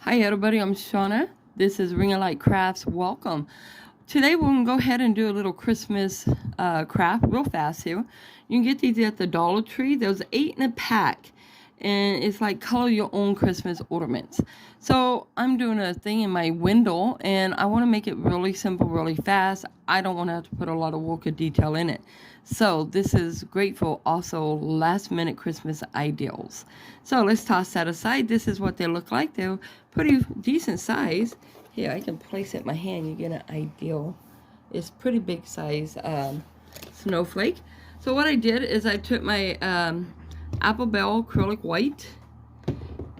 Hi everybody, I'm Shauna. This is Ring of Light Crafts. Welcome. Today we're going to go ahead and do a little Christmas craft real fast here. You can get these at the Dollar Tree. There's 8 in a pack. And it's like color your own Christmas ornaments. So I'm doing a thing in my window and I want to make it really simple, really fast. I don't want to have to put a lot of work or detail in it. So this is great for also last minute Christmas ideals. So let's toss that aside. This is what they look like. They're pretty decent size. Here, I can place it in my hand. You get an ideal. It's pretty big size snowflake. So what I did is I took my Apple Bell acrylic white,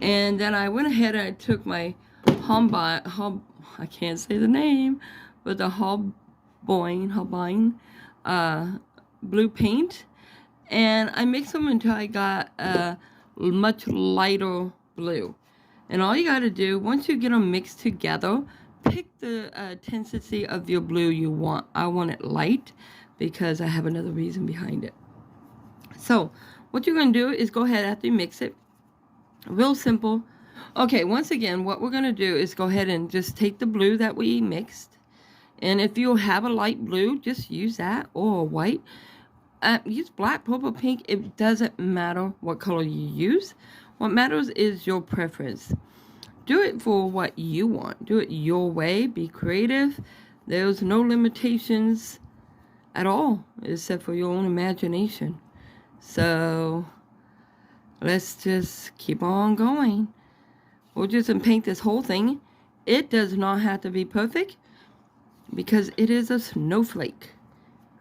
and then I went ahead and I took my I can't say the name, but the Holbein blue paint, and I mixed them until I got a much lighter blue. And all you got to do, once you get them mixed together, pick the intensity of your blue you want. I want it light because I have another reason behind it. So what you're going to do is go ahead after you mix it. Real simple. Okay, once again, what we're going to do is go ahead and just take the blue that we mixed. And if you have a light blue, just use that, or a white. Use black, purple, pink. It doesn't matter what color you use. What matters is your preference. Do it for what you want. Do it your way. Be creative. There's no limitations at all, except for your own imagination. So let's just keep on going. We'll just paint this whole thing. It does not have to be perfect because it is a snowflake.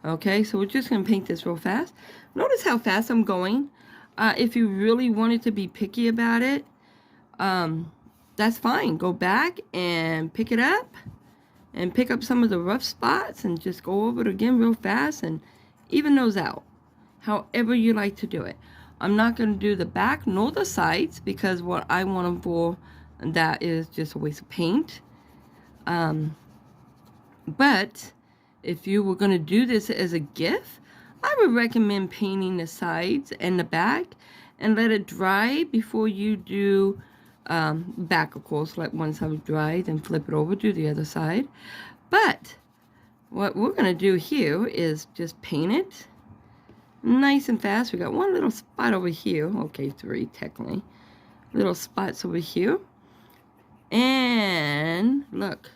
Okay, so we're just going to paint this real fast. Notice how fast I'm going. If you really wanted to be picky about it, that's fine. Go back and pick it up and pick up some of the rough spots and just go over it again real fast and even those out. However you like to do it. I'm not going to do the back nor the sides because what I want them for, that is just a waste of paint. But if you were going to do this as a gift, I would recommend painting the sides and the back and let it dry before you do back, of course. Let one side dry, then flip it over, do the other side. But what we're going to do here is just paint it nice and fast. We got one little spot over here. Okay, 3 technically. Little spots over here. And look,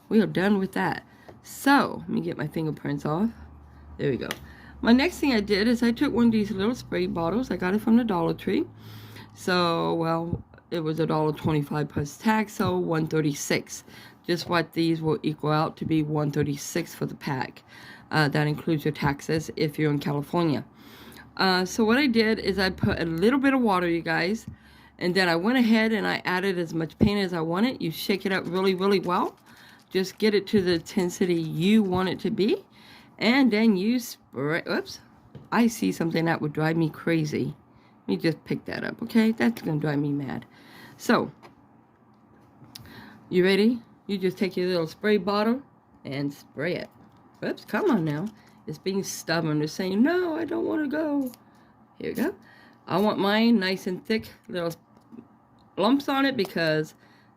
we are done with that. So let me get my fingerprints off. There we go. My next thing I did is I took one of these little spray bottles. I got it from the Dollar Tree. So, well, it was $1.25 plus tax, so $1.36. Just what these will equal out to be $1.36 for the pack. That includes your taxes if you're in California. So what I did is I put a little bit of water, you guys, and then I went ahead and I added as much paint as I wanted. You shake it up really, really well. Just get it to the intensity you want it to be. And then you spray. Oops. I see something that would drive me crazy. Let me just pick that up, okay? That's going to drive me mad. So, you ready? You just take your little spray bottle and spray it. Oops, come on now. It's being stubborn. It's saying, no, I don't want to go. Here we go. I want mine nice and thick, little lumps on it because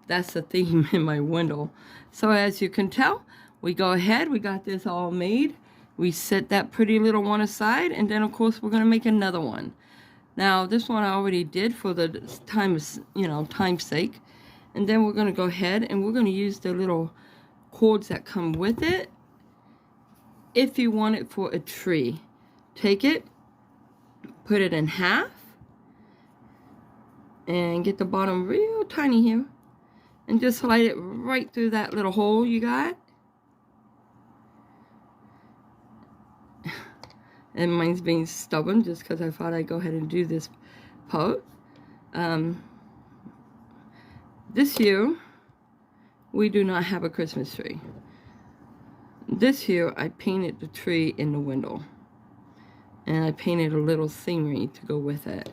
that's the theme in my window. So as you can tell, we go ahead. We got this all made. We set that pretty little one aside. And then, of course, we're going to make another one. Now, this one I already did for the time's sake. And then we're going to go ahead and we're going to use the little cords that come with it. If you want it for a tree, take it, put it in half, and get the bottom real tiny here, and just slide it right through that little hole you got. And mine's being stubborn just because I thought I'd go ahead and do this part. This year, we do not have a Christmas tree. This year, I painted the tree in the window. And I painted a little scenery to go with it.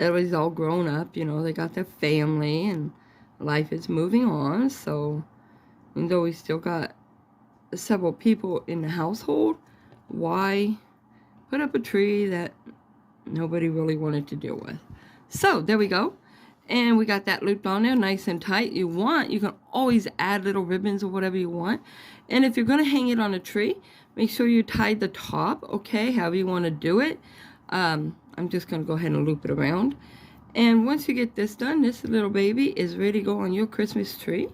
Everybody's all grown up, you know, they got their family and life is moving on. So, even though we still got several people in the household, why put up a tree that nobody really wanted to deal with? So, there we go. And we got that looped on there nice and tight. You can always add little ribbons or whatever you want. And if you're going to hang it on a tree, make sure you tie the top, okay, however you want to do it. I'm just going to go ahead and loop it around. And once you get this done, this little baby is ready to go on your Christmas tree.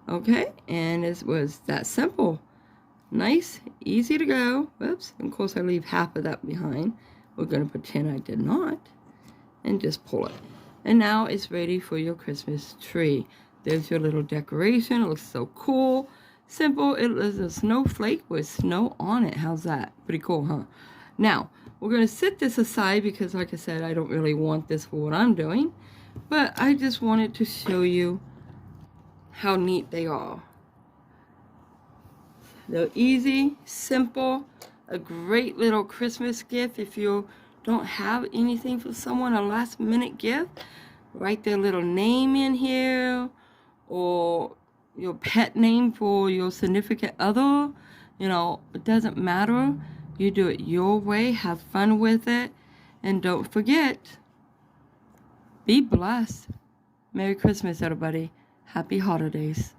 Okay, and it was that simple. Nice, easy to go. Whoops, of course I leave half of that behind. We're going to pretend I did not. And just pull it. And now it's ready for your Christmas tree. There's your little decoration. It looks so cool. Simple. It is a snowflake with snow on it. How's that? Pretty cool, huh? Now, we're going to set this aside because, like I said, I don't really want this for what I'm doing. But I just wanted to show you how neat they are. They're easy, simple, a great little Christmas gift if you don't have anything for someone, a last minute gift. Write their little name in here, or your pet name for your significant other. You know, it doesn't matter. You do it your way, have fun with it, and don't forget, be blessed. Merry Christmas, everybody. Happy holidays.